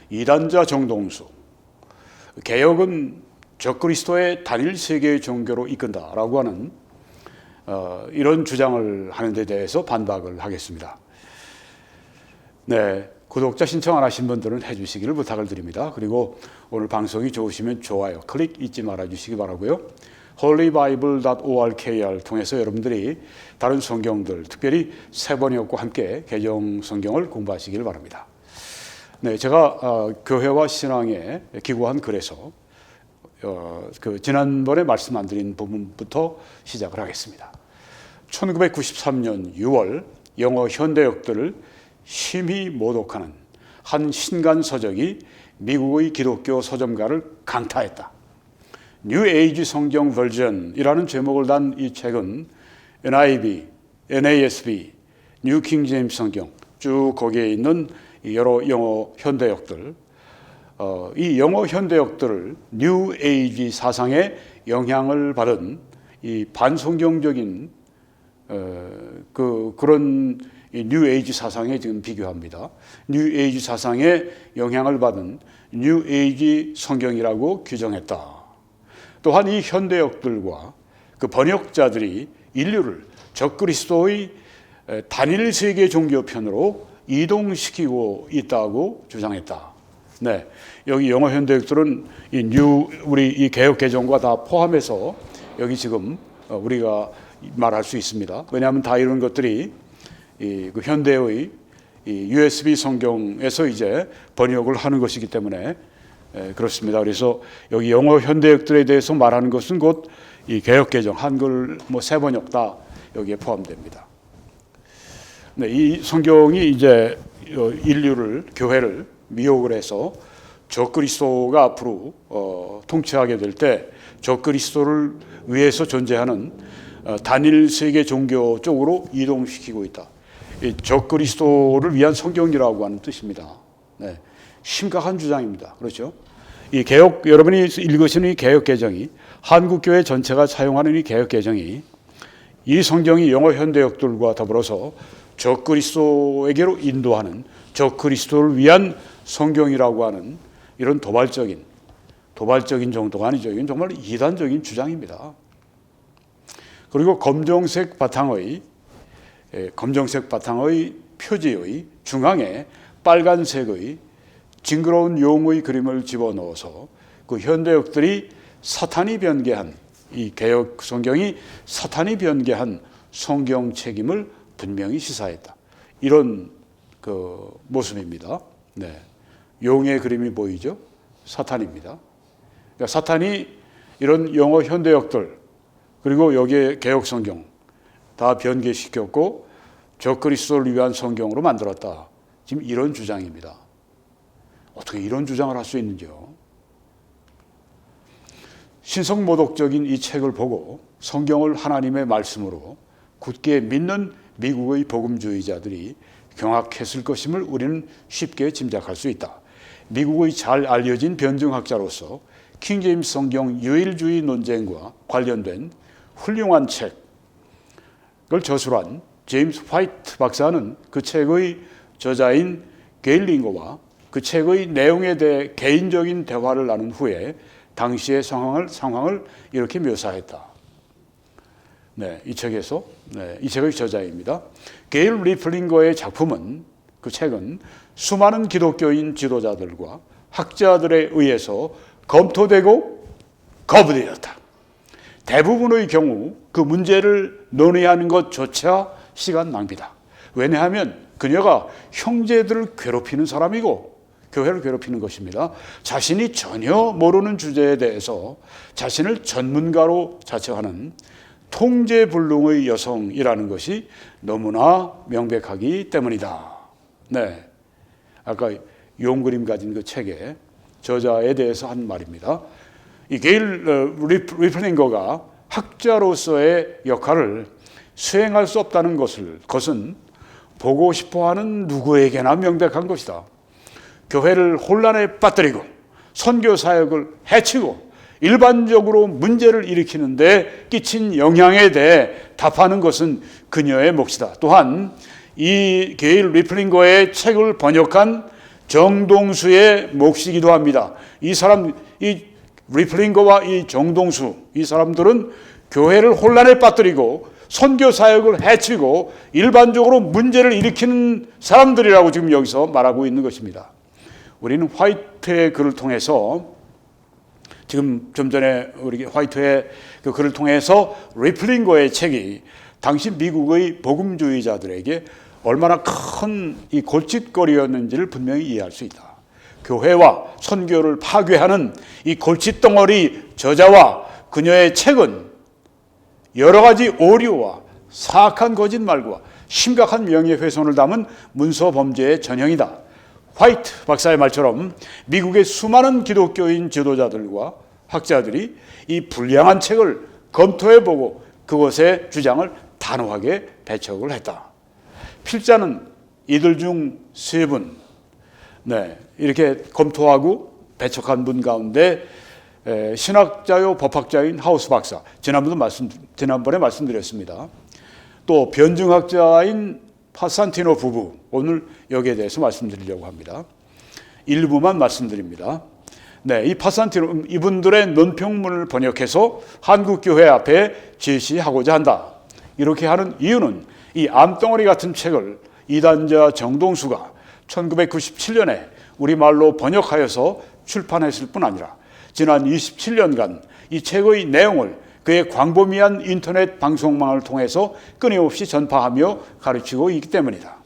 이단자 정동수, 개혁은 적그리스도의 단일 세계의 종교로 이끈다라고 하는 이런 주장을 하는 데 대해서 반박을 하겠습니다. 네, 구독자 신청 안 하신 분들은 해주시기를 부탁을 드립니다. 그리고 오늘 방송이 좋으시면 좋아요, 클릭 잊지 말아주시기 바라고요. holybible.org를 통해서 여러분들이 다른 성경들, 특별히 세번역과 함께 개정 성경을 공부하시길 바랍니다. 네, 제가 교회와 신앙에 기고한 글에서 지난번에 말씀 안 드린 부분부터 시작을 하겠습니다. 1993년 6월 영어 현대역들을 심히 모독하는 한 신간 서적이 미국의 기독교 서점가를 강타했다. 뉴 에이지 성경 버전이라는 제목을 단 이 책은 NIV, NASB, 뉴 킹 제임스 성경 쭉 거기에 있는 여러 영어 현대역들, 이 영어 현대역들을 뉴 에이지 사상에 영향을 받은 이 반성경적인 그런 뉴 에이지 사상에 지금 비교합니다. 뉴 에이지 사상에 영향을 받은 뉴 에이지 성경이라고 규정했다. 또한 이 현대역들과 그 번역자들이 인류를 적그리스도의 단일 세계 종교편으로 이동시키고 있다고 주장했다. 네, 여기 영어 현대역들은 우리 이 개혁 개정과 다 포함해서 여기 지금 우리가 말할 수 있습니다. 왜냐하면 다 이런 것들이 그 현대의 USB 성경에서 이제 번역을 하는 것이기 때문에 그렇습니다. 그래서 여기 영어 현대역들에 대해서 말하는 것은 곧 이 개혁 개정, 한글 세 번역 다 여기에 포함됩니다. 네, 이 성경이 이제 인류를, 교회를 미혹을 해서 적그리스도가 앞으로 통치하게 될 때 적그리스도를 위해서 존재하는 단일 세계 종교 쪽으로 이동시키고 있다. 이 적그리스도를 위한 성경이라고 하는 뜻입니다. 네, 심각한 주장입니다. 그렇죠? 이 개혁, 여러분이 읽으시는 이 개혁 개정이, 한국 교회 전체가 사용하는 이 개혁 개정이, 이 성경이 영어 현대역들과 더불어서 적그리스도에게로 인도하는, 적그리스도를 위한 성경이라고 하는 이런 도발적인 정도가 아니죠. 이건 정말 이단적인 주장입니다. 그리고 검정색 바탕의 표지의 중앙에 빨간색의 징그러운 용의 그림을 집어넣어서 그 현대역들이 사탄이 변개한, 이 개혁 성경이 사탄이 변개한 성경 책임을 분명히 시사했다. 이런 그 모습입니다. 네, 용의 그림이 보이죠? 사탄입니다. 그러니까 사탄이 이런 영어 현대역들 그리고 여기에 개혁 성경 다 변개시켰고 적그리스도를 위한 성경으로 만들었다. 지금 이런 주장입니다. 어떻게 이런 주장을 할 수 있는지요? 신성모독적인 이 책을 보고 성경을 하나님의 말씀으로 굳게 믿는 미국의 복음주의자들이 경악했을 것임을 우리는 쉽게 짐작할 수 있다. 미국의 잘 알려진 변증학자로서 킹제임스 성경 유일주의 논쟁과 관련된 훌륭한 책을 저술한 제임스 화이트 박사는 그 책의 저자인 게일 링거와 그 책의 내용에 대해 개인적인 대화를 나눈 후에 당시의 상황을 이렇게 묘사했다. 네, 이 책에서, 이 책의 저자입니다. 게일 리플링거의 작품은, 그 책은 수많은 기독교인 지도자들과 학자들에 의해서 검토되고 거부되었다. 대부분의 경우 그 문제를 논의하는 것조차 시간 낭비다. 왜냐하면 그녀가 형제들을 괴롭히는 사람이고 교회를 괴롭히는 것입니다. 자신이 전혀 모르는 주제에 대해서 자신을 전문가로 자처하는 통제불능의 여성이라는 것이 너무나 명백하기 때문이다. 네, 아까 용 그림 가진 그 책의 저자에 대해서 한 말입니다. 이 게일 리플링거가 학자로서의 역할을 수행할 수 없다는 것은 보고 싶어하는 누구에게나 명백한 것이다. 교회를 혼란에 빠뜨리고 선교 사역을 해치고 일반적으로 문제를 일으키는데 끼친 영향에 대해 답하는 것은 그녀의 몫이다. 또한 이 게일 리플링거의 책을 번역한 정동수의 몫이기도 합니다. 이 사람, 이 리플링거와 이 정동수, 이 사람들은 교회를 혼란에 빠뜨리고 선교 사역을 해치고 일반적으로 문제를 일으키는 사람들이라고 지금 여기서 말하고 있는 것입니다. 우리는 화이트의 글을 통해서, 지금 좀 전에 우리 화이트의 그 글을 통해서 리플링거의 책이 당시 미국의 복음주의자들에게 얼마나 큰 이 골칫거리였는지를 분명히 이해할 수 있다. 교회와 선교를 파괴하는 이 골칫덩어리 저자와 그녀의 책은 여러 가지 오류와 사악한 거짓말과 심각한 명예훼손을 담은 문서 범죄의 전형이다. 화이트 박사의 말처럼 미국의 수많은 기독교인 지도자들과 학자들이 이 불량한 책을 검토해보고 그것의 주장을 단호하게 배척을 했다. 필자는 이들 중 세 분, 이렇게 검토하고 배척한 분 가운데 신학자요 법학자인 하우스 박사, 지난번에 말씀드렸습니다. 또 변증학자인 파산티노 부부, 오늘 여기에 대해서 말씀드리려고 합니다. 일부만 말씀드립니다. 이 파산티노, 이분들의 논평문을 번역해서 한국교회 앞에 제시하고자 한다. 이렇게 하는 이유는 이 암덩어리 같은 책을 이단자 정동수가 1997년에 우리말로 번역하여서 출판했을 뿐 아니라 지난 27년간 이 책의 내용을 그의 광범위한 인터넷 방송망을 통해서 끊임없이 전파하며 가르치고 있기 때문이다.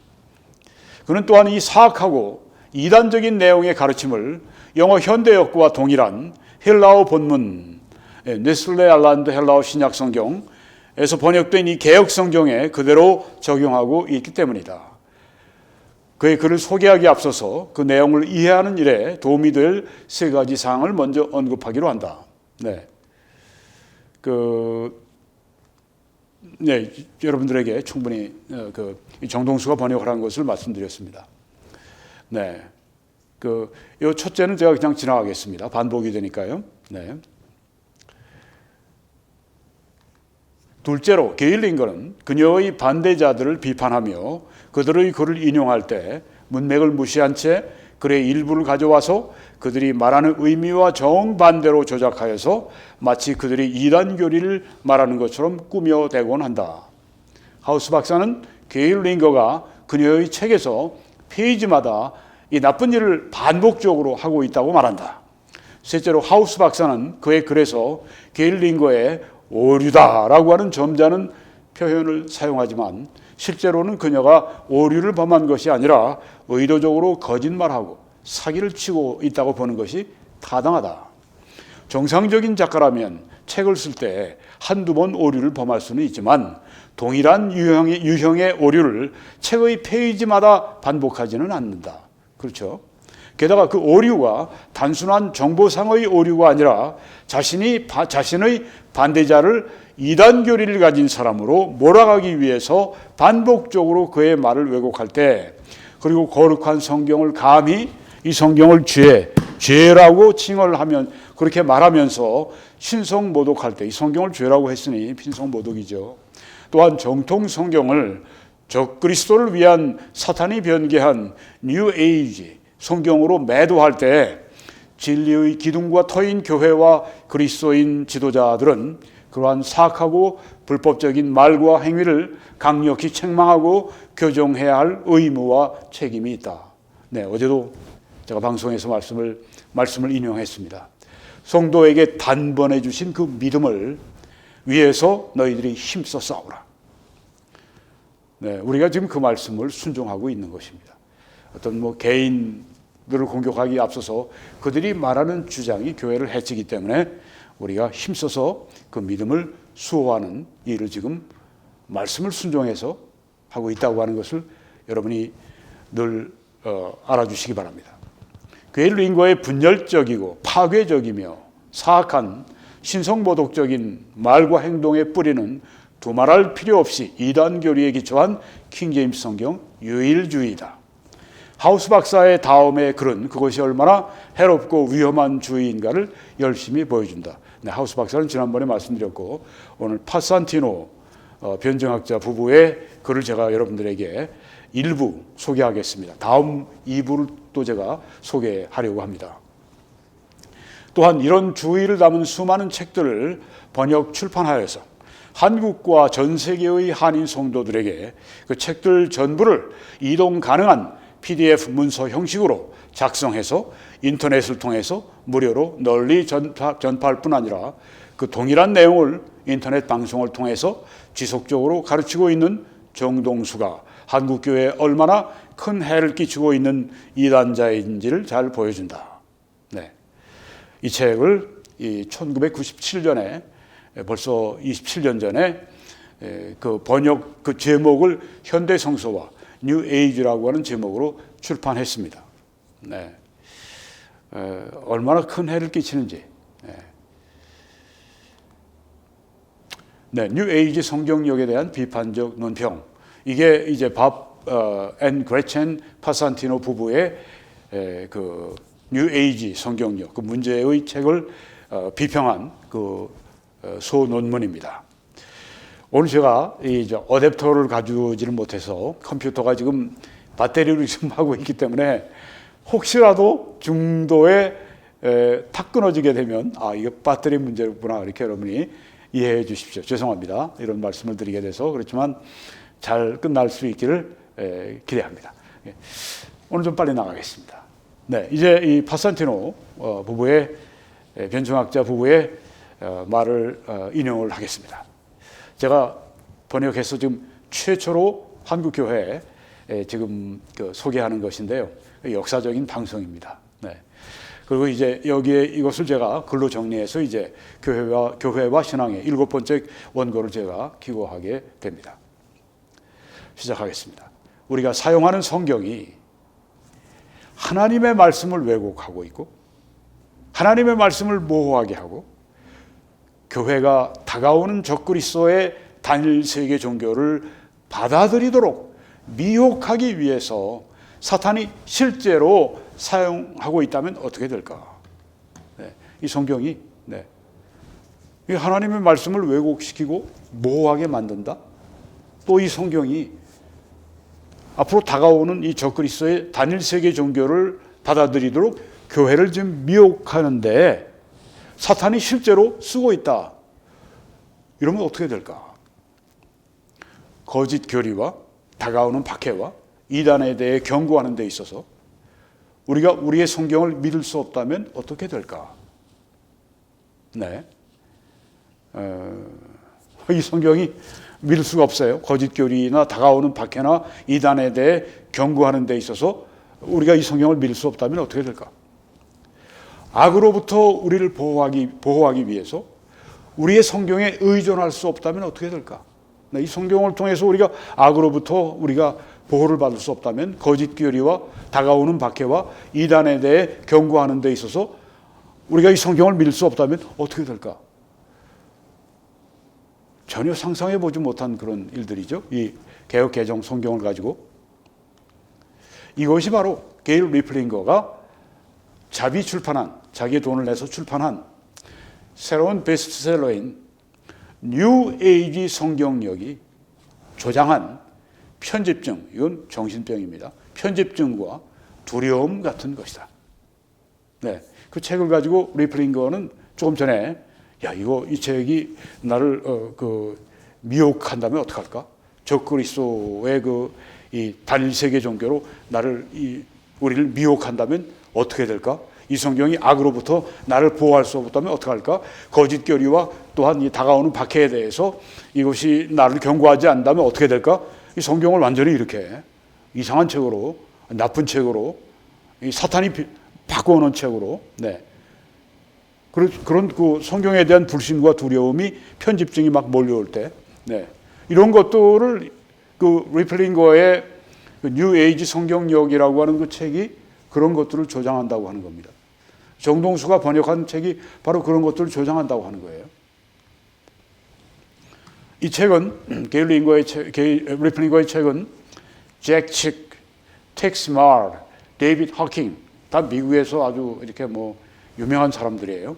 그는 또한 이 사악하고 이단적인 내용의 가르침을 영어 현대역과 동일한 헬라어 본문, 네슬레 알란드 헬라어 신약 성경에서 번역된 이 개역 성경에 그대로 적용하고 있기 때문이다. 그의 글을 소개하기에 앞서서 그 내용을 이해하는 일에 도움이 될 세 가지 사항을 먼저 언급하기로 한다. 여러분들에게 충분히 정동수가 번역을 한 것을 말씀드렸습니다. 이 첫째는 제가 그냥 지나가겠습니다. 반복이 되니까요. 둘째로 게일링거는 그녀의 반대자들을 비판하며 그들의 글을 인용할 때 문맥을 무시한 채 글의 일부를 가져와서 그들이 말하는 의미와 정반대로 조작하여서 마치 그들이 이단 교리를 말하는 것처럼 꾸며대곤 한다. 하우스 박사는 게일링거가 그녀의 책에서 페이지마다 이 나쁜 일을 반복적으로 하고 있다고 말한다. 셋째로 하우스 박사는 그의 글에서 게일링거의 오류다라고 하는 점잖은 표현을 사용하지만 실제로는 그녀가 오류를 범한 것이 아니라 의도적으로 거짓말하고 사기를 치고 있다고 보는 것이 타당하다. 정상적인 작가라면 책을 쓸 때 한두 번 오류를 범할 수는 있지만 동일한 유형의 오류를 책의 페이지마다 반복하지는 않는다. 그렇죠? 게다가 그 오류가 단순한 정보상의 오류가 아니라 자신의 반대자를 이단 교리를 가진 사람으로 몰아가기 위해서 반복적으로 그의 말을 왜곡할 때, 그리고 거룩한 성경을 감히 이 성경을 죄라고 칭을 하면, 그렇게 말하면서 신성모독할 때, 이 성경을 죄라고 했으니 신성모독이죠. 또한 정통 성경을 적그리스도를 위한 사탄이 변개한 뉴 에이지 성경으로 매도할 때 진리의 기둥과 터인 교회와 그리스도인 지도자들은 그러한 사악하고 불법적인 말과 행위를 강력히 책망하고 교정해야 할 의무와 책임이 있다. 어제도 제가 방송에서 말씀을 인용했습니다. 성도에게 단번에 주신 그 믿음을 위해서 너희들이 힘써 싸우라. 우리가 지금 그 말씀을 순종하고 있는 것입니다. 어떤 개인들을 공격하기에 앞서서 그들이 말하는 주장이 교회를 해치기 때문에 우리가 힘써서 그 믿음을 수호하는 일을 지금 말씀을 순종해서 하고 있다고 하는 것을 여러분이 늘 알아주시기 바랍니다. 게일링거의 분열적이고 파괴적이며 사악한 신성모독적인 말과 행동의 뿌리는 두말할 필요 없이 이단 교리에 기초한 킹제임스 성경 유일주의이다. 하우스 박사의 다음의 글은 그것이 얼마나 해롭고 위험한 주의인가를 열심히 보여준다. 하우스 박사는 지난번에 말씀드렸고 오늘 파산티노 변증학자 부부의 글을 제가 여러분들에게 일부 소개하겠습니다. 다음 2부를 또 제가 소개하려고 합니다. 또한 이런 주의를 담은 수많은 책들을 번역 출판하여서 한국과 전 세계의 한인 성도들에게 그 책들 전부를 이동 가능한 PDF 문서 형식으로 작성해서 인터넷을 통해서 무료로 널리 전파할 뿐 아니라 그 동일한 내용을 인터넷 방송을 통해서 지속적으로 가르치고 있는 정동수가 한국교회에 얼마나 큰 해를 끼치고 있는 이단자인지를 잘 보여준다. 네. 이 책을 1997년에 벌써 27년 전에 그 번역 그 제목을 현대성서와 뉴 에이지라고 하는 제목으로 출판했습니다. 네. 얼마나 큰 해를 끼치는지. 네, 뉴 에이지 성경역에 대한 비판적 논평. 이게 이제 밥 앤 그레첸 파산티노 부부의 그 뉴 에이지 성경역 그 문제의 책을 비평한 그 소논문입니다. 오늘 제가 이 어댑터를 가져오지를 못해서 컴퓨터가 지금 배터리를 지금 하고 있기 때문에 혹시라도 중도에 탁 끊어지게 되면 이게 배터리 문제구나 이렇게 여러분이 이해해 주십시오. 죄송합니다. 이런 말씀을 드리게 돼서 그렇지만 잘 끝날 수 있기를 기대합니다. 오늘 좀 빨리 나가겠습니다. 네, 이제 이 파산티노 부부의 변증학자 부부의 말을 인용을 하겠습니다. 제가 번역해서 지금 최초로 한국 교회에 지금 소개하는 것인데요. 역사적인 방송입니다. 네. 그리고 이제 여기에 이것을 제가 글로 정리해서 이제 교회와 신앙의 7번째 원고를 제가 기고하게 됩니다. 시작하겠습니다. 우리가 사용하는 성경이 하나님의 말씀을 왜곡하고 있고 하나님의 말씀을 모호하게 하고 교회가 다가오는 적그리스도의 단일 세계 종교를 받아들이도록 미혹하기 위해서 사탄이 실제로 사용하고 있다면 어떻게 될까? 네, 이 성경이 이 하나님의 말씀을 왜곡시키고 모호하게 만든다. 또 이 성경이 앞으로 다가오는 이 적그리스도의 단일 세계 종교를 받아들이도록 교회를 지금 미혹하는데 사탄이 실제로 쓰고 있다. 이러면 어떻게 될까? 거짓 교리와 다가오는 박해와 이단에 대해 경고하는 데 있어서 우리가 우리의 성경을 믿을 수 없다면 어떻게 될까? 네. 이 성경이 믿을 수가 없어요. 거짓 교리나 다가오는 박해나 이단에 대해 경고하는 데 있어서 우리가 이 성경을 믿을 수 없다면 어떻게 될까? 악으로부터 우리를 보호하기 위해서 우리의 성경에 의존할 수 없다면 어떻게 될까? 이 성경을 통해서 우리가 악으로부터 우리가 보호를 받을 수 없다면 거짓 교리와 다가오는 박해와 이단에 대해 경고하는 데 있어서 우리가 이 성경을 믿을 수 없다면 어떻게 될까? 전혀 상상해 보지 못한 그런 일들이죠. 이 개역 개정 성경을 가지고 이것이 바로 게일 리플링거가 자비 출판한 자기의 돈을 내서 출판한 새로운 베스트셀러인 뉴 에이지 성경역이 조장한 편집증, 이건 정신병입니다. 편집증과 두려움 같은 것이다. 네, 그 책을 가지고 리플링거는 조금 전에 이 책이 나를 미혹한다면 어떡할까? 적그리스도의 이 단일 세계 종교로 우리를 미혹한다면 어떻게 될까? 이 성경이 악으로부터 나를 보호할 수 없다면 어떡할까? 거짓 교리와 또한 이 다가오는 박해에 대해서 이것이 나를 경고하지 않는다면 어떻게 될까? 이 성경을 완전히 이렇게 이상한 책으로, 나쁜 책으로, 이 사탄이 바꿔놓은 책으로, 그런 그 성경에 대한 불신과 두려움이 편집증이 막 몰려올 때, 이런 것들을 그 리플링거의 뉴 에이지 성경역이라고 하는 그 책이 그런 것들을 조장한다고 하는 겁니다. 정동수가 번역한 책이 바로 그런 것들을 조장한다고 하는 거예요. 이 책은 리플링거의 책은 잭 칙, 텍스 말, 데이빗 하킹 다 미국에서 아주 이렇게 유명한 사람들이에요.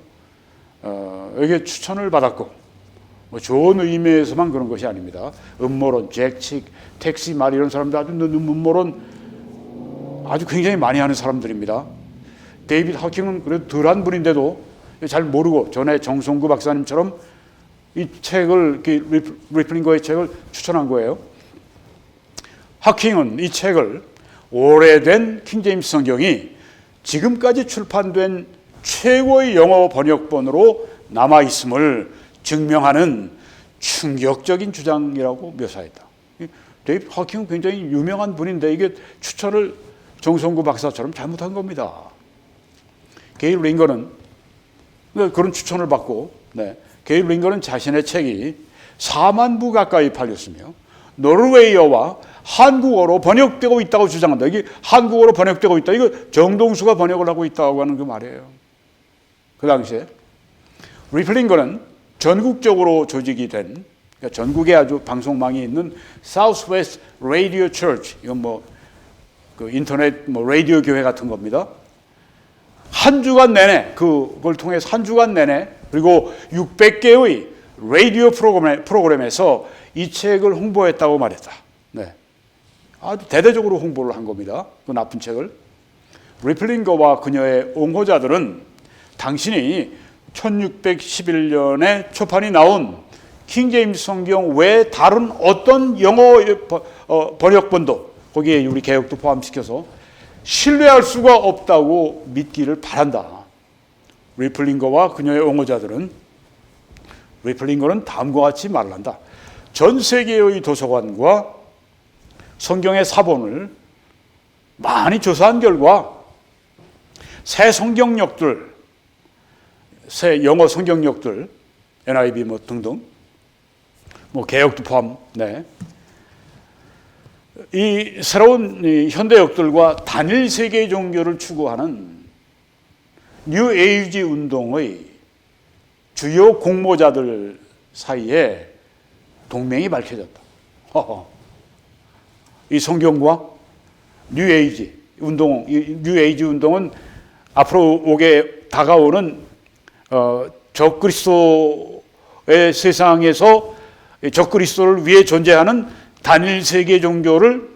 여기에 추천을 받았고 뭐 좋은 의미에서만 그런 것이 아닙니다. 음모론, 잭칙, 택시 말 이런 사람들 아주 음모론 아주 굉장히 많이 하는 사람들입니다. 데이비드 하킹은 그래도 덜한 분인데도 잘 모르고 전에 정성구 박사님처럼 이 책을, 리플링거의 책을 추천한 거예요. 하킹은 이 책을 오래된 킹제임스 성경이 지금까지 출판된 최고의 영어 번역본으로 남아있음을 증명하는 충격적인 주장이라고 묘사했다. 데이비드 하킹은 굉장히 유명한 분인데 이게 추천을 정성구 박사처럼 잘못한 겁니다. 게일 링건은 그런 추천을 받고, 게일 링건은 자신의 책이 4만 부 가까이 팔렸으며 노르웨이어와 한국어로 번역되고 있다고 주장한다. 이게 한국어로 번역되고 있다. 이거 정동수가 번역을 하고 있다고 하는 그 말이에요. 그 당시에 리플링거는 전국적으로 조직이 된, 그러니까 전국에 아주 방송망이 있는 Southwest Radio Church, 이건 그 인터넷 라디오 교회 같은 겁니다. 한 주간 내내, 그걸 통해서 한 주간 내내, 그리고 600개의 라디오 프로그램에서 이 책을 홍보했다고 말했다. 아주 대대적으로 홍보를 한 겁니다. 그 나쁜 책을. 리플링거와 그녀의 옹호자들은 당신이 1611년에 초판이 나온 킹제임스 성경 외 다른 어떤 영어 번역본도, 거기에 우리 개역도 포함시켜서 신뢰할 수가 없다고 믿기를 바란다. 리플링거와 그녀의 옹호자들은, 리플링거는 다음과 같이 말을 한다. 전 세계의 도서관과 성경의 사본을 많이 조사한 결과 새 성경역들, 새 영어 성경역들, NIV 등등, 개역도 포함, 이 새로운 현대역들과 단일 세계 종교를 추구하는 뉴 에이지 운동의 주요 공모자들 사이에 동맹이 밝혀졌다. 이 성경과 뉴 에이지 운동은 앞으로 다가오는 적그리스도의 세상에서 적그리스도를 위해 존재하는 단일 세계 종교를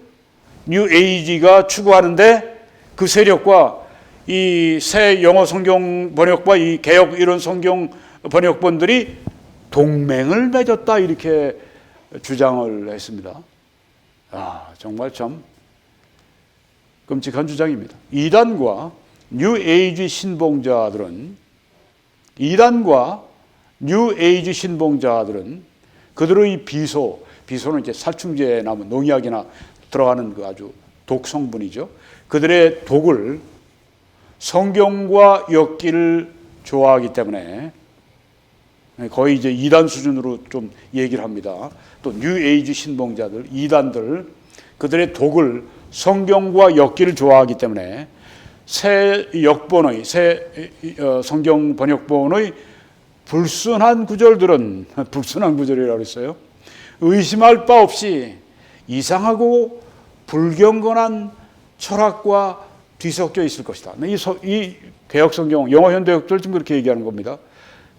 뉴 에이지가 추구하는데, 그 세력과 이 새 영어 성경 번역과 이 개역 이런 성경 번역본들이 동맹을 맺었다, 이렇게 주장을 했습니다. 정말 참 끔찍한 주장입니다. 이단과 뉴 에이지 신봉자들은 그들의 비소는 이제 살충제나 농약이나 들어가는 그 아주 독성분이죠. 그들의 독을 성경과 엮기를 좋아하기 때문에 거의 이제 이단 수준으로 좀 얘기를 합니다. 또 뉴 에이지 신봉자들, 이단들, 그들의 독을 성경과 엮기를 좋아하기 때문에 새 성경 번역본의 불순한 구절이라고 했어요. 의심할 바 없이 이상하고 불경건한 철학과 뒤섞여 있을 것이다. 이 개역 성경, 영어 현대역들 지금 그렇게 얘기하는 겁니다.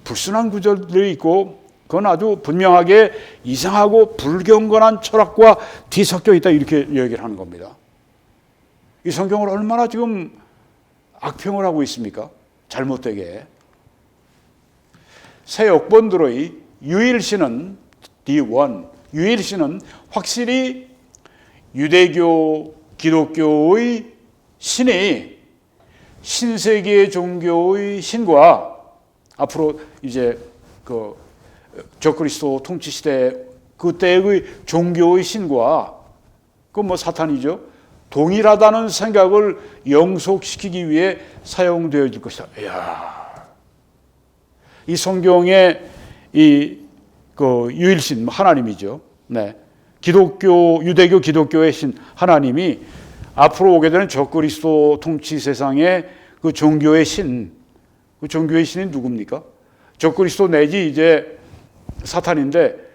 불순한 구절들이 있고 그건 아주 분명하게 이상하고 불경건한 철학과 뒤섞여 있다, 이렇게 얘기를 하는 겁니다. 이 성경을 얼마나 지금 악평을 하고 있습니까? 잘못되게. 새 역본들의 유일신은 확실히 유대교, 기독교의 신이 신세계 종교의 신과 앞으로 이제 그 적그리스도 통치 시대 그때의 종교의 신과 사탄이죠. 동일하다는 생각을 영속시키기 위해 사용되어질 것이다. 이 성경의 유일신 하나님이죠. 유대교 기독교의 신 하나님이 앞으로 오게 되는 적그리스도 통치 세상의 그 종교의 신, 그 종교의 신이 누굽니까? 적그리스도 내지 이제 사탄인데,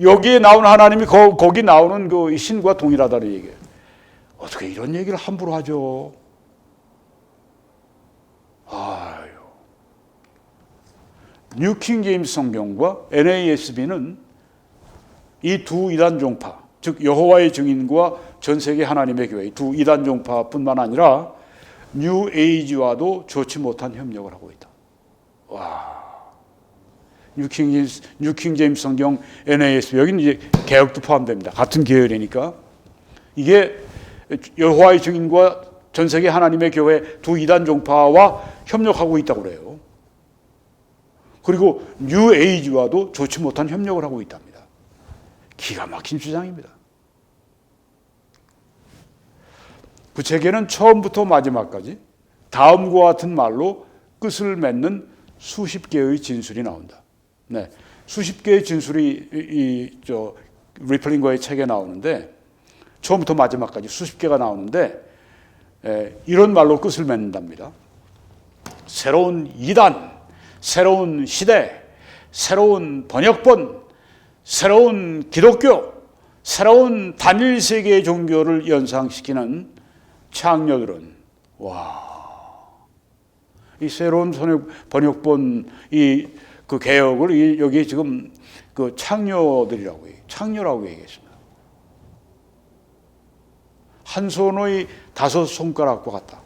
여기에 나오는 하나님이 거기 나오는 그 신과 동일하다는 얘기예요. 어떻게 이런 얘기를 함부로 하죠? 뉴 킹 제임스 성경과 NASB는 이 두 이단 종파, 즉 여호와의 증인과 전 세계 하나님의 교회 두 이단 종파뿐만 아니라 뉴 에이지와도 좋지 못한 협력을 하고 있다. 와, 뉴 킹 제임스 성경 NASB 여기는 이제 개혁도 포함됩니다. 같은 계열이니까 이게 여호와의 증인과 전 세계 하나님의 교회 두 이단 종파와 협력하고 있다고 그래요. 그리고 뉴 에이지와도 좋지 못한 협력을 하고 있답니다. 기가 막힌 주장입니다. 그 책에는 처음부터 마지막까지 다음과 같은 말로 끝을 맺는 수십 개의 진술이 나온다. 네, 수십 개의 진술이 리플링거의 책에 나오는데 처음부터 마지막까지 수십 개가 나오는데 이런 말로 끝을 맺는답니다. 새로운 이단, 새로운 시대, 새로운 번역본, 새로운 기독교, 새로운 단일 세계의 종교를 연상시키는 창녀들은 이 새로운 번역본 그 개혁을 여기 지금 그 창녀라고 얘기했습니다. 한 손의 5 손가락과 같다.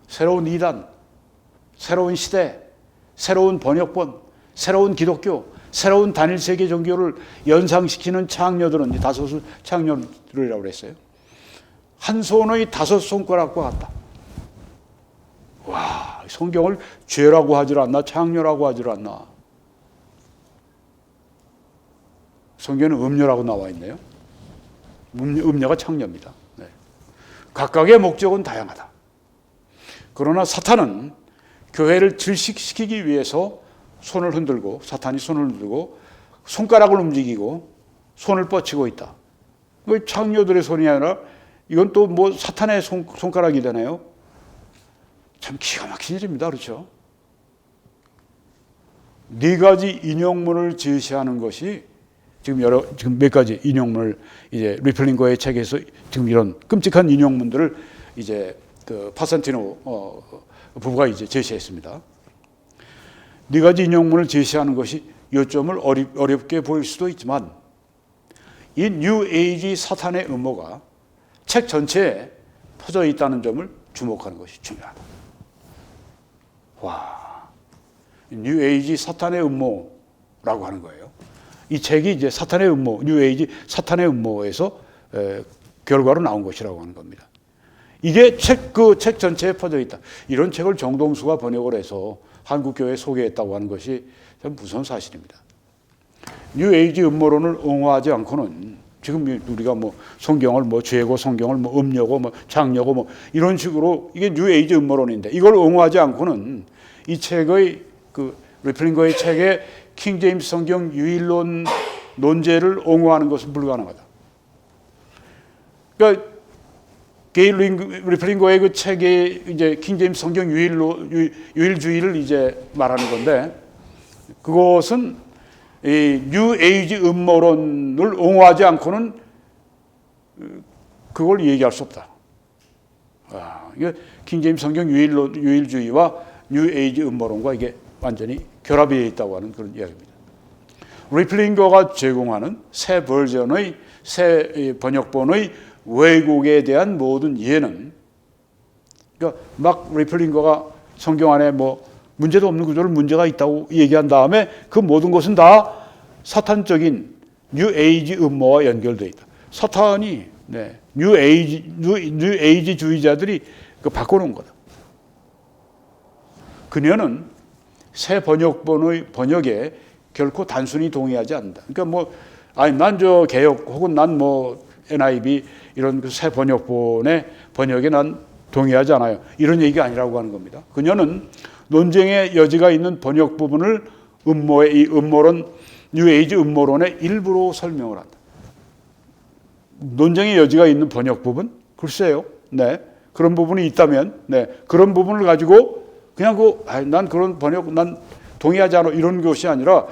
새로운 이단, 새로운 시대, 새로운 번역본, 새로운 기독교, 새로운 단일 세계 종교를 연상시키는 창녀들은 5 창녀들이라고 그랬어요. 한 손의 5 손가락과 같다. 와, 성경을 죄라고 하질 않나, 창녀라고 하질 않나. 성경에는 음녀라고 나와 있네요. 음녀가 창녀입니다. 네. 각각의 목적은 다양하다. 그러나 사탄은 교회를 질식시키기 위해서 사탄이 손을 흔들고 손가락을 움직이고 손을 뻗치고 있다. 창녀들의 손이 아니라 이건 또 뭐 사탄의 손가락이 되나요? 참 기가 막힌 일입니다. 그렇죠? 4가지 인용문을 제시하는 것이 지금 몇 가지 인용문을 이제 리플링거의 책에서 지금 이런 끔찍한 인용문들을 이제 그 파산티노 부부가 이제 제시했습니다. 4가지 인용문을 제시하는 것이 요점을 어렵게 보일 수도 있지만 이 뉴 에이지 사탄의 음모가 책 전체에 퍼져 있다는 점을 주목하는 것이 중요하다. 와, 뉴 에이지 사탄의 음모라고 하는 거예요. 이 책이 이제 사탄의 음모, 뉴 에이지 사탄의 음모에서 결과로 나온 것이라고 하는 겁니다. 이게 그 책 전체에 퍼져 있다. 이런 책을 정동수가 번역을 해서 한국교회에 소개했다고 하는 것이 참 무서운 사실입니다. 뉴 에이지 음모론을 옹호하지 않고는 지금 우리가 뭐 성경을 뭐 죄고 성경을 뭐 음녀고 뭐 장녀고 뭐 이런 식으로 이게 뉴 에이지 음모론인데 이걸 옹호하지 않고는 이 책의 그 리플링거의 책의 킹 제임스 성경 유일론 논제를 옹호하는 것은 불가능하다. 그러니까 리플링거의 그 책의 이제 킹 제임스 성경 유일주의를 이제 말하는 건데 그것은 이 뉴 에이지 음모론을 옹호하지 않고는 그걸 얘기할 수 없다. 이게 킹 제임스 성경 유일주의와 뉴 에이지 음모론과 이게 완전히 결합이 되어 있다고 하는 그런 이야기입니다. 리플링거가 제공하는 새 버전의 새 번역본의 왜곡에 대한 모든 이해는 그러니까 막 리플링거가 성경 안에 뭐 문제도 없는 구조를 문제가 있다고 얘기한 다음에 그 모든 것은 다 사탄적인 뉴 에이지 음모와 연결되어 있다. 사탄이 뉴 에이지 주의자들이 그 바꿔놓은 거다. 그녀는 새 번역본의 번역에 결코 단순히 동의하지 않는다. 그러니까 뭐 난 저 개혁 혹은 난 뭐 NIV 이런 그 새 번역본의 번역에 난 동의하지 않아요. 이런 얘기가 아니라고 하는 겁니다. 그녀는 논쟁의 여지가 있는 번역 부분을 이 음모론, 뉴 에이지 음모론의 일부로 설명을 한다. 논쟁의 여지가 있는 번역 부분? 글쎄요. 네. 그런 부분이 있다면, 그런 부분을 가지고 그냥 난 그런 번역, 난 동의하지 않아. 이런 것이 아니라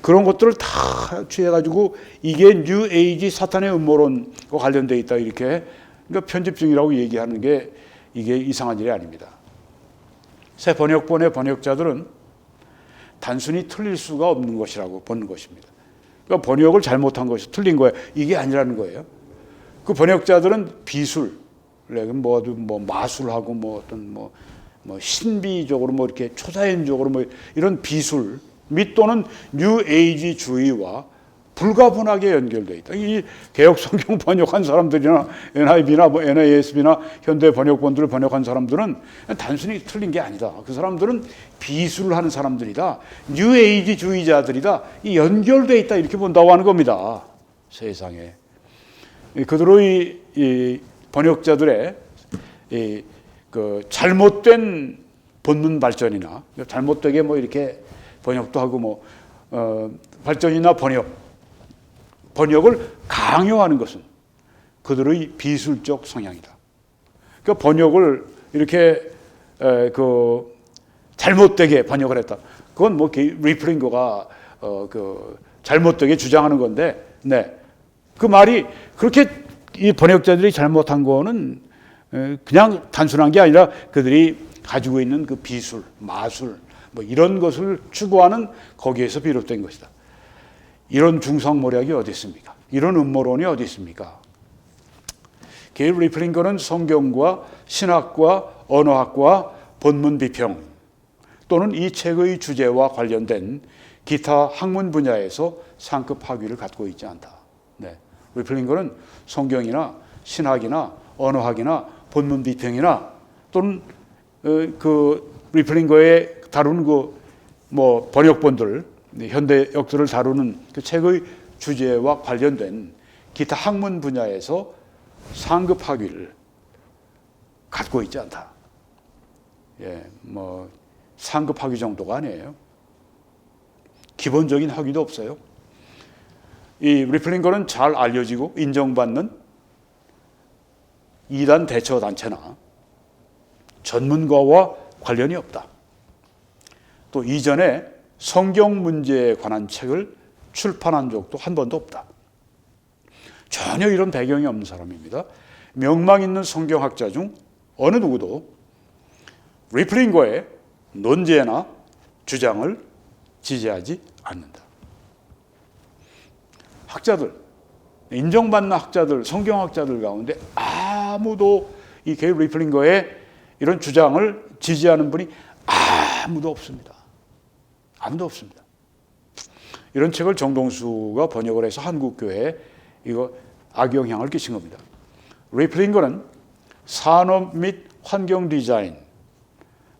그런 것들을 다 취해가지고 이게 뉴 에이지 사탄의 음모론과 관련되어 있다. 이렇게. 그러니까 편집 중이라고 얘기하는 게 이게 이상한 일이 아닙니다. 새 번역본의 번역자들은 단순히 틀릴 수가 없는 것이라고 보는 것입니다. 그러니까 번역을 잘못한 것이 틀린 거예요. 이게 아니라는 거예요. 그 번역자들은 비술, 뭐 마술하고 어떤 신비적으로 이렇게 초자연적으로 이런 비술 및 또는 뉴에이지주의와 불가분하게 연결되어 있다. 이 개혁 성경 번역한 사람들이나 NIV나 NASB나 현대 번역본들을 번역한 사람들은 단순히 틀린 게 아니다. 그 사람들은 비술을 하는 사람들이다. 뉴에이지주의자들이다. 이 연결되어 있다. 이렇게 본다고 하는 겁니다. 세상에. 그들의 이 번역자들의 그 잘못된 본문 발전이나 잘못되게 이렇게 번역도 하고 발전이나 번역을 강요하는 것은 그들의 비술적 성향이다. 그러니까 번역을 이렇게 잘못되게 번역을 했다. 그건 리플링거가 잘못되게 주장하는 건데, 네. 그 말이 그렇게 이 번역자들이 잘못한 거는 그냥 단순한 게 아니라 그들이 가지고 있는 그 비술, 마술, 이런 것을 추구하는 거기에서 비롯된 것이다. 이런 중상모략이 어디 있습니까? 이런 음모론이 어디 있습니까? 게일 리플링거는 성경과 신학과 언어학과 본문 비평 또는 이 책의 주제와 관련된 기타 학문 분야에서 상급 학위를 갖고 있지 않다. 네. 리플링거는 성경이나 신학이나 언어학이나 본문 비평이나 또는 그 리플링거의 다루는 번역본들 현대 역사를 다루는 그 책의 주제와 관련된 기타 학문 분야에서 상급 학위를 갖고 있지 않다. 예, 상급 학위 정도가 아니에요. 기본적인 학위도 없어요. 이 리플링거는 잘 알려지고 인정받는 이단 대처 단체나 전문가와 관련이 없다. 또 이전에 성경 문제에 관한 책을 출판한 적도 한 번도 없다. 전혀 이런 배경이 없는 사람입니다. 명망 있는 성경학자 중 어느 누구도 리플링거의 논제나 주장을 지지하지 않는다. 학자들, 인정받는 학자들, 성경학자들 가운데 아무도 이 게일 리플링거의 이런 주장을 지지하는 분이 아무도 없습니다. 아무도 없습니다. 이런 책을 정동수가 번역을 해서 한국교회에 이거 악영향을 끼친 겁니다. 리플링거는 산업 및 환경 디자인,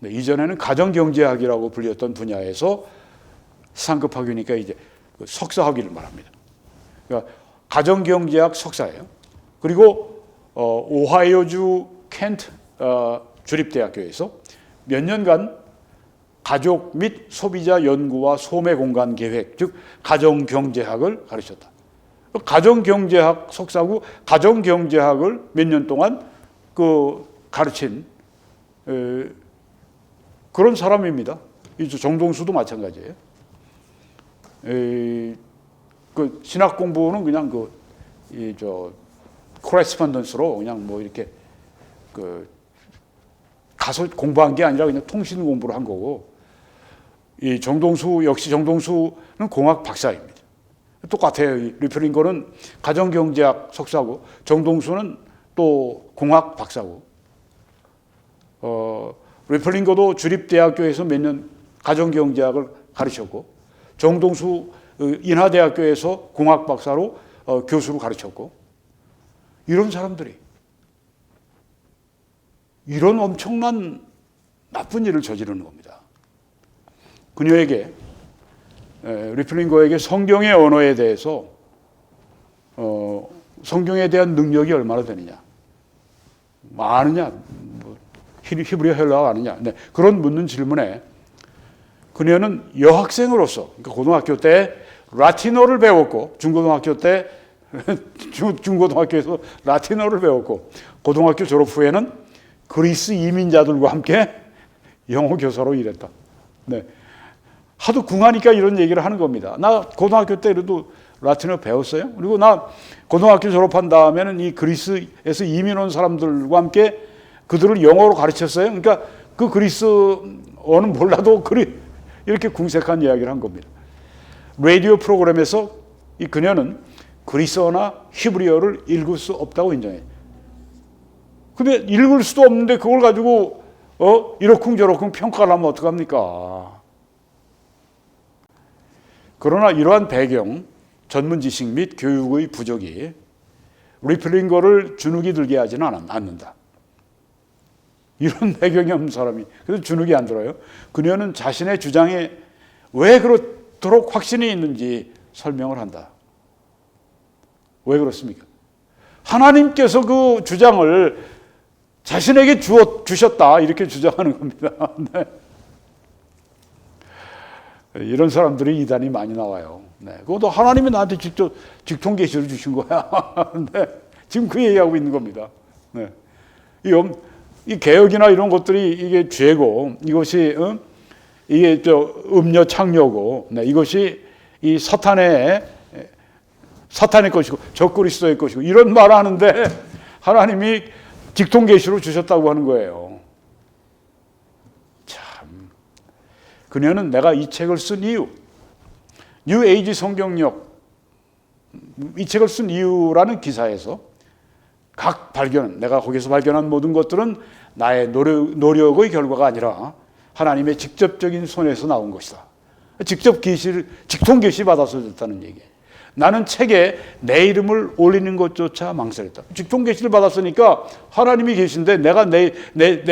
이전에는 가정경제학이라고 불렸던 분야에서 상급 학위니까 이제 석사 학위를 말합니다. 그러니까 가정경제학 석사예요. 그리고 오하이오주 켄트 주립대학교에서 몇 년간 가족 및 소비자 연구와 소매 공간 계획, 즉 가정경제학을 가르쳤다. 가정경제학 석사고 가정경제학을 몇 년 동안 가르친 그런 사람입니다. 정동수도 마찬가지예요. 그 신학 공부는 그냥 코레스폰던스로 그냥 이렇게 가서 공부한 게 아니라 그냥 통신 공부를 한 거고, 이 정동수 역시 정동수는 공학 박사입니다. 똑같아요. 리플링거는 가정경제학 석사고 정동수는 또 공학 박사고, 리플링거도 주립대학교에서 몇 년 가정경제학을 가르쳤고, 정동수 인하대학교에서 공학 박사로 교수로 가르쳤고, 이런 사람들이 이런 엄청난 나쁜 일을 저지르는 겁니다. 그녀에게 리플링거에게 성경의 언어에 대해서 성경에 대한 능력이 얼마나 되느냐, 아느냐, 히브리어 헬라어 아느냐, 네, 그런 묻는 질문에 그녀는 여학생으로서, 그러니까 고등학교 때 라틴어를 배웠고, 중고등학교 때 중고등학교에서 라틴어를 배웠고, 고등학교 졸업 후에는 그리스 이민자들과 함께 영어 교사로 일했다. 네. 하도 궁하니까 이런 얘기를 하는 겁니다. 나 고등학교 때 그래도 라틴어 배웠어요. 그리고 나 고등학교 졸업한 다음에는 이 그리스에서 이민 온 사람들과 함께 그들을 영어로 가르쳤어요. 그러니까 그 그리스어는 몰라도 이렇게 궁색한 이야기를 한 겁니다. 라디오 프로그램에서 이 그녀는 그리스어나 히브리어를 읽을 수 없다고 인정해요. 근데 읽을 수도 없는데 그걸 가지고 이러쿵저러쿵 평가를 하면 어떡합니까? 그러나 이러한 배경, 전문 지식 및 교육의 부족이 리플링거를 주눅이 들게 하지는 않는다. 이런 배경이 없는 사람이 그래서 주눅이 안 들어요. 그녀는 자신의 주장에 왜 그렇도록 확신이 있는지 설명을 한다. 왜 그렇습니까? 하나님께서 그 주장을 자신에게 주셨다 이렇게 주장하는 겁니다. 네. 이런 사람들이 이단이 많이 나와요. 네. 그것도 하나님이 나한테 직접 직통 계시를 주신 거야. 네. 지금 그 얘기하고 있는 겁니다. 네. 이 개혁이나 이런 것들이 이게 죄고 이것이 이게 음녀 창녀고 네. 이것이 이 사탄의 것이고 적그리스도의 것이고 이런 말을 하는데 하나님이 직통 계시로 주셨다고 하는 거예요. 참. 그녀는 내가 이 책을 쓴 이유, 뉴 에이지 성경력, 이 책을 쓴 이유라는 기사에서 내가 거기서 발견한 모든 것들은 나의 노력의 결과가 아니라 하나님의 직접적인 손에서 나온 것이다. 직통 계시 받아서 됐다는 얘기예요. 나는 책에 내 이름을 올리는 것조차 망설였다. 직통 계시를 받았으니까 하나님이 계신데 내가 내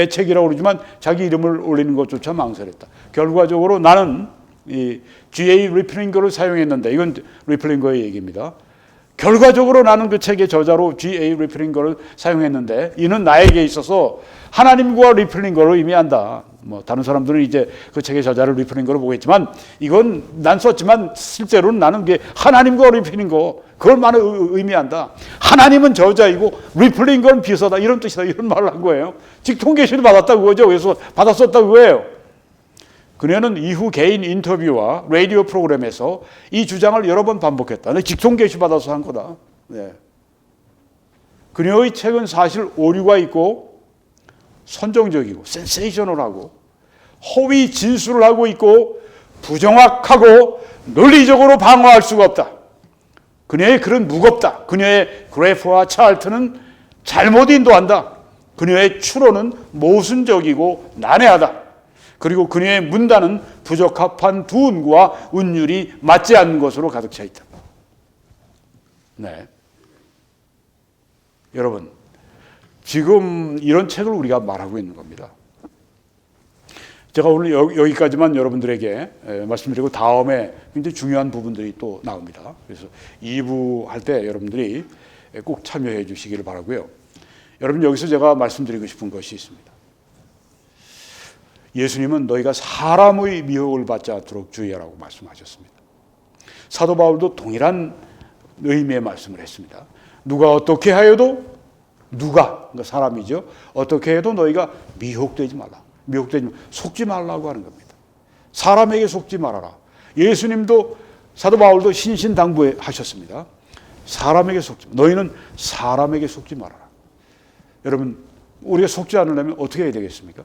책이라고 그러지만 자기 이름을 올리는 것조차 망설였다. 결과적으로 나는 이 G.A. 리플링거를 사용했는데 이건 리플링거의 얘기입니다. 결과적으로 나는 그 책의 저자로 G.A. 리플링거를 사용했는데 이는 나에게 있어서 하나님과 리플링거를 의미한다. 다른 사람들은 이제 그 책의 저자를 리플링거로 보겠지만 이건 난 썼지만 실제로는 나는 게 하나님과 리플링거 그걸 의미한다. 하나님은 저자이고 리플링거는 비서다 이런 뜻이다 이런 말을 한 거예요. 직통 계시를 받았다고 그거죠. 그래서 받았었다고 그거예요. 그녀는 이후 개인 인터뷰와 라디오 프로그램에서 이 주장을 여러 번 반복했다. 직통 계시 받아서 한 거다. 네. 그녀의 책은 사실 오류가 있고 선정적이고 센세이셔널하고 허위 진술을 하고 있고 부정확하고 논리적으로 방어할 수가 없다. 그녀의 글은 무겁다. 그녀의 그래프와 차트는 잘못 인도한다. 그녀의 추론은 모순적이고 난해하다. 그리고 그녀의 문단은 부적합한 두음과 운율이 맞지 않는 것으로 가득 차 있다. 네. 여러분, 지금 이런 책을 우리가 말하고 있는 겁니다. 제가 오늘 여기까지만 여러분들에게 말씀드리고 다음에 굉장히 중요한 부분들이 또 나옵니다. 그래서 2부 할 때 여러분들이 꼭 참여해 주시기를 바라고요. 여러분 여기서 제가 말씀드리고 싶은 것이 있습니다. 예수님은 너희가 사람의 미혹을 받지 않도록 주의하라고 말씀하셨습니다. 사도 바울도 동일한 의미의 말씀을 했습니다. 누가 어떻게 하여도 그러니까 사람이죠. 어떻게 해도 너희가 미혹되지 말라. 속지 말라고 하는 겁니다. 사람에게 속지 말아라. 예수님도 사도 바울도 신신당부하셨습니다. 사람에게 너희는 사람에게 속지 말아라. 여러분 우리가 속지 않으려면 어떻게 해야 되겠습니까?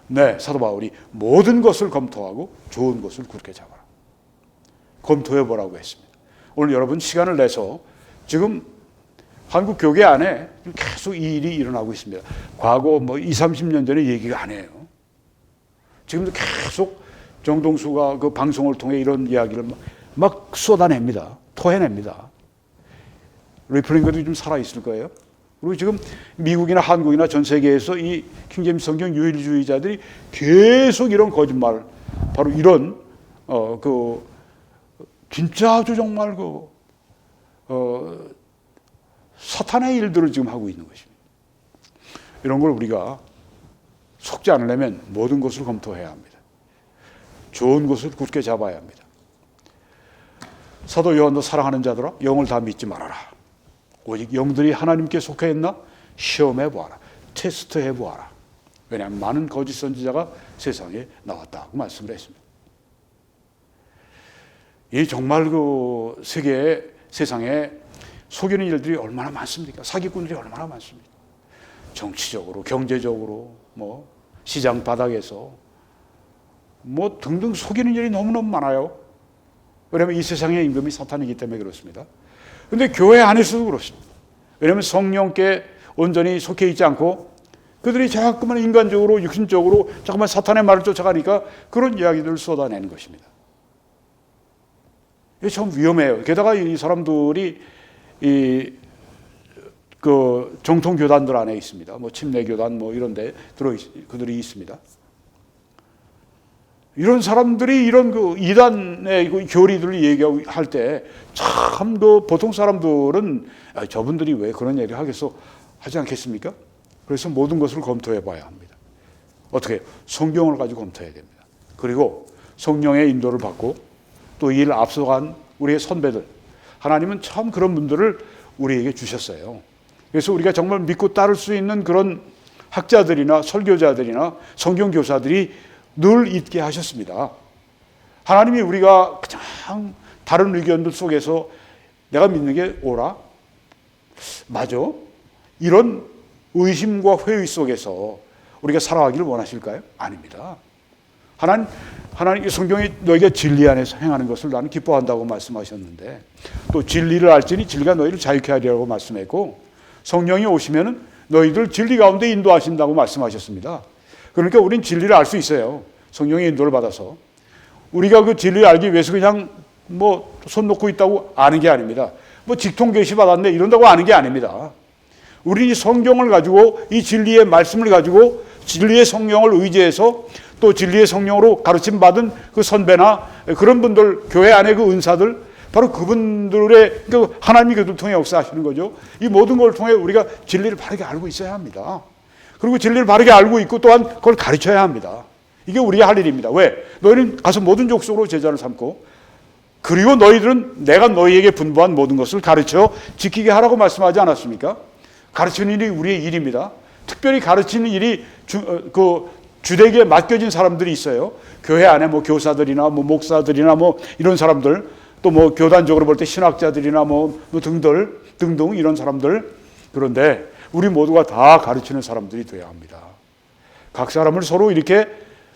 네, 사도 바울이 모든 것을 검토하고 좋은 것을 굳게 잡아라. 검토해 보라고 했습니다. 오늘 여러분 시간을 내서 지금 한국 교계 안에 계속 이 일이 일어나고 있습니다. 과거 20-30년 전에 얘기가 아니에요. 지금도 계속 정동수가 그 방송을 통해 이런 이야기를 막 쏟아냅니다. 토해냅니다. 리플링거도 좀 살아있을 거예요. 그리고 지금 미국이나 한국이나 전 세계에서 이 킹제임스 성경 유일주의자들이 계속 이런 거짓말, 바로 이런 진짜 아주 정말 사탄의 일들을 지금 하고 있는 것입니다. 이런 걸 우리가 속지 않으려면 모든 것을 검토해야 합니다. 좋은 것을 굳게 잡아야 합니다. 사도 요한도 사랑하는 자들아 영을 다 믿지 말아라. 오직 영들이 하나님께 속해 있나 시험해 보아라. 테스트해 보아라. 왜냐하면 많은 거짓 선지자가 세상에 나왔다고 말씀을 했습니다. 이 정말 그 세상에 속이는 일들이 얼마나 많습니까? 사기꾼들이 얼마나 많습니까? 정치적으로, 경제적으로, 시장 바닥에서 뭐 등등 속이는 일이 너무너무 많아요. 왜냐하면 이 세상의 임금이 사탄이기 때문에 그렇습니다. 그런데 교회 안에서도 그렇습니다. 왜냐하면 성령께 온전히 속해 있지 않고 그들이 자꾸만 인간적으로 육신적으로 자꾸만 사탄의 말을 쫓아가니까 그런 이야기들을 쏟아내는 것입니다. 이게 참 위험해요. 게다가 이 사람들이 그 정통 교단들 안에 있습니다. 뭐 침례 교단 뭐 이런데 그들이 있습니다. 이런 사람들이 이런 그 이단의 그 교리들을 얘기할 때 참 그 보통 사람들은 저분들이 왜 그런 얘기를 하겠어 하지 않겠습니까? 그래서 모든 것을 검토해 봐야 합니다. 어떻게? 성경을 가지고 검토해야 됩니다. 그리고 성령의 인도를 받고 또 이를 앞서간 우리의 선배들, 하나님은 참 그런 분들을 우리에게 주셨어요. 그래서 우리가 정말 믿고 따를 수 있는 그런 학자들이나 설교자들이나 성경 교사들이 늘 있게 하셨습니다. 하나님이 우리가 그냥 다른 의견들 속에서 내가 믿는 게 옳아? 맞아? 이런 의심과 회의 속에서 우리가 살아가기를 원하실까요? 아닙니다. 하나님 성경이 너희가 진리 안에서 행하는 것을 나는 기뻐한다고 말씀하셨는데 또 진리를 알지니 진리가 너희를 자유케 하리라고 말씀했고 성령이 오시면은 너희들 진리 가운데 인도하신다고 말씀하셨습니다. 그러니까 우린 진리를 알 수 있어요. 성령의 인도를 받아서. 우리가 그 진리를 알기 위해서 그냥 뭐 손 놓고 있다고 아는 게 아닙니다. 뭐 직통 계시 받았네 이런다고 아는 게 아닙니다. 우리 이 성경을 가지고 이 진리의 말씀을 가지고 진리의 성령을 의지해서 또 진리의 성령으로 가르침 받은 그 선배나 그런 분들 교회 안에 그 은사들 바로 그분들의 그 하나님이 그들 통해 역사하시는 거죠. 이 모든 걸 통해 우리가 진리를 바르게 알고 있어야 합니다. 그리고 진리를 바르게 알고 있고 또한 그걸 가르쳐야 합니다. 이게 우리가 할 일입니다. 왜? 너희는 가서 모든 족속으로 제자를 삼고 그리고 너희들은 내가 너희에게 분부한 모든 것을 가르쳐 지키게 하라고 말씀하지 않았습니까? 가르치는 일이 우리의 일입니다. 특별히 가르치는 일이 주되게 맡겨진 사람들이 있어요. 교회 안에 뭐 교사들이나 뭐 목사들이나 뭐 이런 사람들 또 뭐 교단적으로 볼 때 신학자들이나 뭐 등등 이런 사람들. 그런데 우리 모두가 다 가르치는 사람들이 되어야 합니다. 각 사람을 서로 이렇게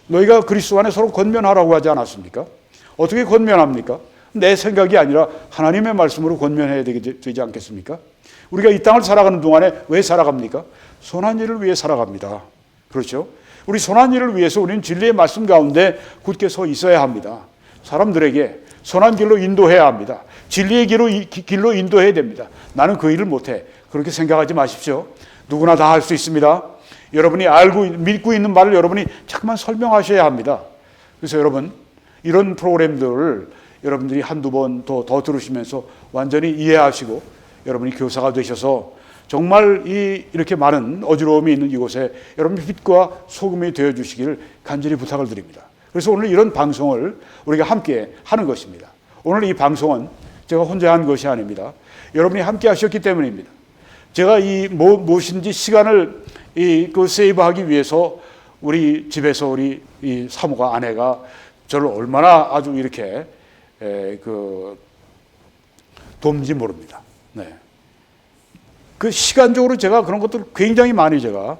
너희가 그리스도 안에 서로 권면하라고 하지 않았습니까? 어떻게 권면합니까? 내 생각이 아니라 하나님의 말씀으로 권면해야 되지 않겠습니까? 우리가 이 땅을 살아가는 동안에 왜 살아갑니까? 선한 일을 위해 살아갑니다. 그렇죠? 우리 선한 일을 위해서 우리는 진리의 말씀 가운데 굳게 서 있어야 합니다. 사람들에게 선한 길로 인도해야 합니다. 진리의 길로 인도해야 됩니다. 나는 그 일을 못해. 그렇게 생각하지 마십시오. 누구나 다 할 수 있습니다. 여러분이 믿고 있는 말을 여러분이 자꾸만 설명하셔야 합니다. 그래서 여러분 이런 프로그램들을 여러분들이 한두 번 더 들으시면서 완전히 이해하시고 여러분이 교사가 되셔서 정말 이렇게 많은 어지러움이 있는 이곳에 여러분의 빛과 소금이 되어주시기를 간절히 부탁을 드립니다. 그래서 오늘 이런 방송을 우리가 함께 하는 것입니다. 오늘 이 방송은 제가 혼자 한 것이 아닙니다. 여러분이 함께 하셨기 때문입니다. 제가 무엇인지 시간을 세이브하기 위해서 우리 집에서 우리 이 사모가 아내가 저를 얼마나 아주 이렇게 돕는지 모릅니다. 네. 그 시간적으로 제가 그런 것들을 굉장히 많이 제가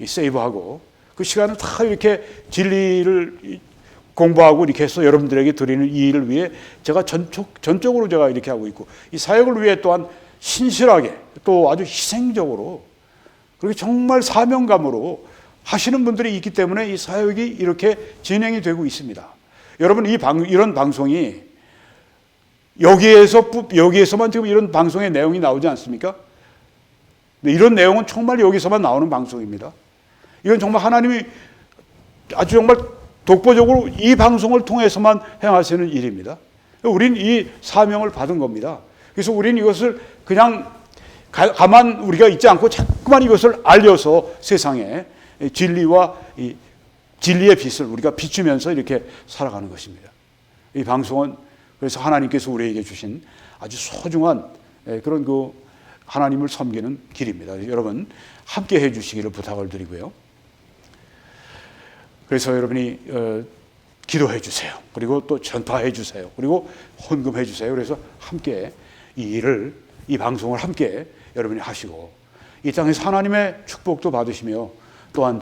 세이브하고 그 시간을 다 이렇게 진리를 공부하고 이렇게 해서 여러분들에게 드리는 이 일을 위해 제가 전적으로 제가 이렇게 하고 있고 이 사역을 위해 또한 신실하게 또 아주 희생적으로 그렇게 정말 사명감으로 하시는 분들이 있기 때문에 이 사역이 이렇게 진행이 되고 있습니다. 여러분 이런 방송이 여기에서만 지금 이런 방송의 내용이 나오지 않습니까? 이런 내용은 정말 여기서만 나오는 방송입니다. 이건 정말 하나님이 아주 정말 독보적으로 이 방송을 통해서만 행하시는 일입니다. 우린 이 사명을 받은 겁니다. 그래서 우리는 이것을 그냥 가만 우리가 있지 않고 자꾸만 이것을 알려서 세상에 진리와 이 진리의 빛을 우리가 비추면서 이렇게 살아가는 것입니다. 이 방송은 그래서 하나님께서 우리에게 주신 아주 소중한 그런 하나님을 섬기는 길입니다. 여러분 함께 해주시기를 부탁을 드리고요. 그래서 여러분이 기도해 주세요. 그리고 또 전파해 주세요. 그리고 헌금해 주세요. 그래서 함께 이 방송을 함께 여러분이 하시고 이 땅에서 하나님의 축복도 받으시며 또한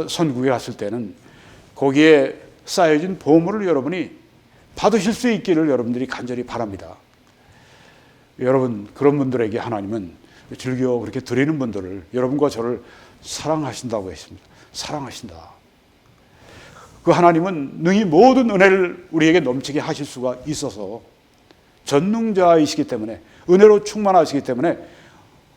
선국에 갔을 때는 거기에 쌓여진 보물을 여러분이 받으실 수 있기를 여러분들이 간절히 바랍니다. 여러분, 그런 분들에게 하나님은 즐겨 그렇게 드리는 분들을, 여러분과 저를 사랑하신다고 했습니다. 사랑하신다. 그 하나님은 능히 모든 은혜를 우리에게 넘치게 하실 수가 있어서 전능자이시기 때문에, 은혜로 충만하시기 때문에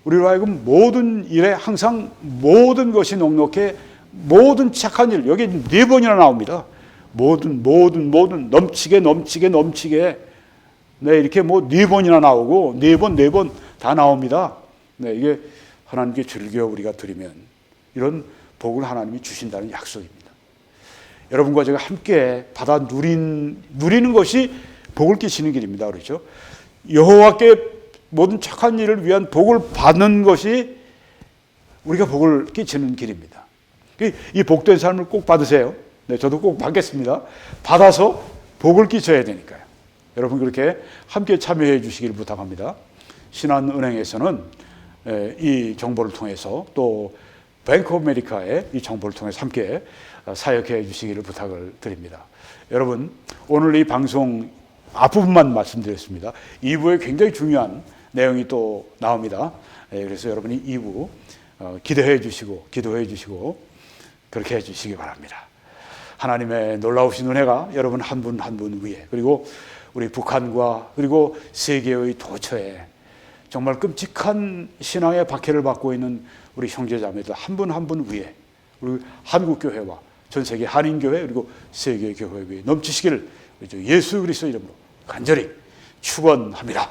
우리로 하여금 모든 일에 항상 모든 것이 넉넉해, 모든 착한 일, 여기 4번이나 나옵니다. 모든 넘치게 네, 이렇게 뭐 4번이나 나오고 4번 다 나옵니다. 네, 이게 하나님께 즐겨 우리가 드리면 이런 복을 하나님이 주신다는 약속입니다. 여러분과 제가 함께 받아 누리는 것이 복을 끼치는 길입니다. 그렇죠? 여호와께 모든 착한 일을 위한 복을 받는 것이 우리가 복을 끼치는 길입니다. 이 복된 삶을 꼭 받으세요. 네, 저도 꼭 받겠습니다. 받아서 복을 끼쳐야 되니까요. 여러분 그렇게 함께 참여해 주시길 부탁합니다. 신한은행에서는 이 정보를 통해서 또 뱅크 오브 아메리카의 이 정보를 통해서 함께 사역해 주시기를 부탁을 드립니다. 여러분, 오늘 이 방송 앞부분만 말씀드렸습니다. 2부에 굉장히 중요한 내용이 또 나옵니다. 그래서 여러분이 2부 기대해 주시고 기도해 주시고 그렇게 해 주시기 바랍니다. 하나님의 놀라우신 은혜가 여러분 한 분 한 분 위에, 그리고 우리 북한과 그리고 세계의 도처에 정말 끔찍한 신앙의 박해를 받고 있는 우리 형제자매들 한 분 한 분 위에, 우리 한국교회와 전 세계 한인교회 그리고 세계교회 위에 넘치시기를 예수 그리스도 이름으로 간절히 축원합니다.